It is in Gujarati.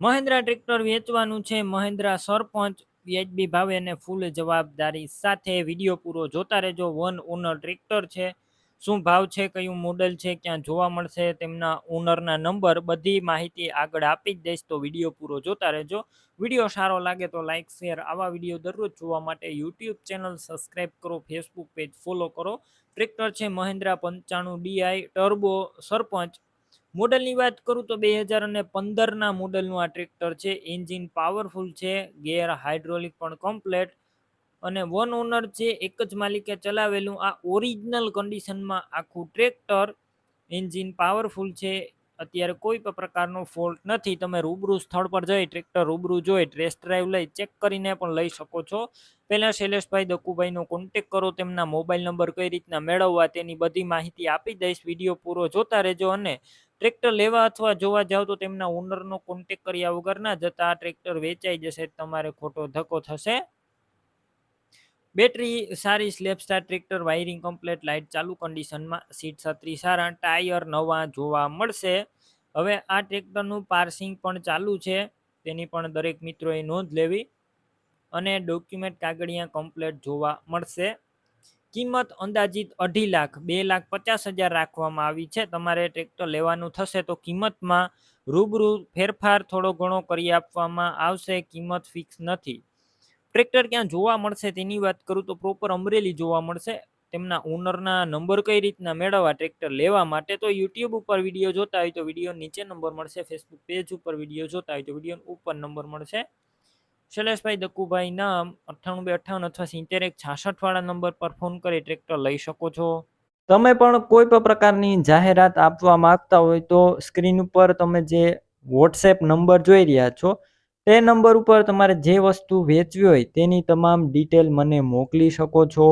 મહિન્દ્રા ટ્રેક્ટર વેચવાનું છે. મહિન્દ્રા સરપંચ વ્યાજબી ભાવે અને ફૂલ જવાબદારી સાથે. વિડીયો પૂરો જોતા રહેજો. વન ઓનર ટ્રેક્ટર છે. શું ભાવ છે, કયું મોડલ છે, ક્યાં જોવા મળશે, તેમના ઓનરના નંબર, બધી માહિતી આગળ આપી જ દઈશ. તો વિડીયો પૂરો જોતા રહેજો. વિડીયો સારો લાગે તો લાઇક શેર. આવા વિડીયો દરરોજ જોવા માટે યુટ્યુબ ચેનલ સબસ્ક્રાઈબ કરો, ફેસબુક પેજ ફોલો કરો. ટ્રેક્ટર છે મહિન્દ્રા 95 ડીઆઈ ટર્બો સરપંચ. મોડલની વાત કરું તો 2015ના મોડલનું આ ટ્રેક્ટર છે. એન્જિન પાવરફુલ છે, ગેર હાઇડ્રોલિક પણ કમ્પ્લેટ અને વન ઓનર છે. એક જ માલિકે ચલાવેલું આ ઓરિજિનલ કન્ડિશનમાં આખું ટ્રેક્ટર. એન્જિન પાવરફુલ છે. અત્યારે કોઈ પણ પ્રકારનો ફોલ્ટ નથી. તમે રૂબરૂ સ્થળ પર જઈ ટ્રેક્ટર રૂબરૂ જોઈ ટેસ્ટ ડ્રાઈવ લઈ ચેક કરીને પણ લઈ શકો છો. પહેલાં શૈલેષભાઈ દકુભાઈનો કોન્ટેક કરો. તેમના મોબાઈલ નંબર કઈ રીતના મેળવવા તેની બધી માહિતી આપી દઈશ. વિડીયો પૂરો જોતા રહેજો. અને ટ્રેક્ટર લેવા અથવા જોવા જાવ તો તેમના ઓનરનો કોન્ટેક કર્યા વગર ના જતા. ટ્રેક્ટર વેચાઈ જશે, તમારે ખોટો ધક્કો થશે. બેટરી સારી, slap star tractor, wiring complete, light ચાલુ કન્ડિશનમાં, સીટ છત્રી સારા, ટાયર નવા જોવા મળશે. હવે આ ટ્રેક્ટરનું પાર્સિંગ પણ ચાલુ છે, તેની પણ દરેક મિત્રોએ નોંધ લેવી. અને ડોક્યુમેન્ટ કાગળિયા કમ્પ્લેટ જોવા મળશે. કિંમત અંદાજિત 2.5 લાખ 2,50,000 રાખવામાં આવી છે. તમારે ટ્રેક્ટર લેવાનું થશે તો કિંમતમાં રૂબરૂ ફેરફાર થોડો ઘણો કરી આપવામાં આવશે. કિંમત ફિક્સ નથી. ટ્રેક્ટર ક્યાં જોવા મળશે તેની વાત કરું તો પ્રોપર અમરેલી જોવા મળશે. તેમના ઓનરના નંબર કઈ રીતના મેળવવા ટ્રેક્ટર લેવા માટે, તો યુટ્યુબ ઉપર વિડીયો જોતા હોય તો વિડીયો નીચે નંબર મળશે. ફેસબુક પેજ ઉપર વિડીયો જોતા હોય તો વિડીયો ઉપર નંબર મળશે. શૈલેષભાઈ દકુભાઈ નામ 9858 અથવા 70 વાળા નંબર પર ફોન કરી ટ્રેક્ટર લઈ શકો છો. તમે પણ કોઈ પણ પ્રકારની જાહેરાત આપવા માંગતા હોય તો સ્ક્રીન ઉપર તમે જે વોટ્સએપ નંબર જોઈ રહ્યા છો તે નંબર ઉપર તમારે જે વસ્તુ વેચવી હોય તેની તમામ ડિટેલ મને મોકલી શકો છો.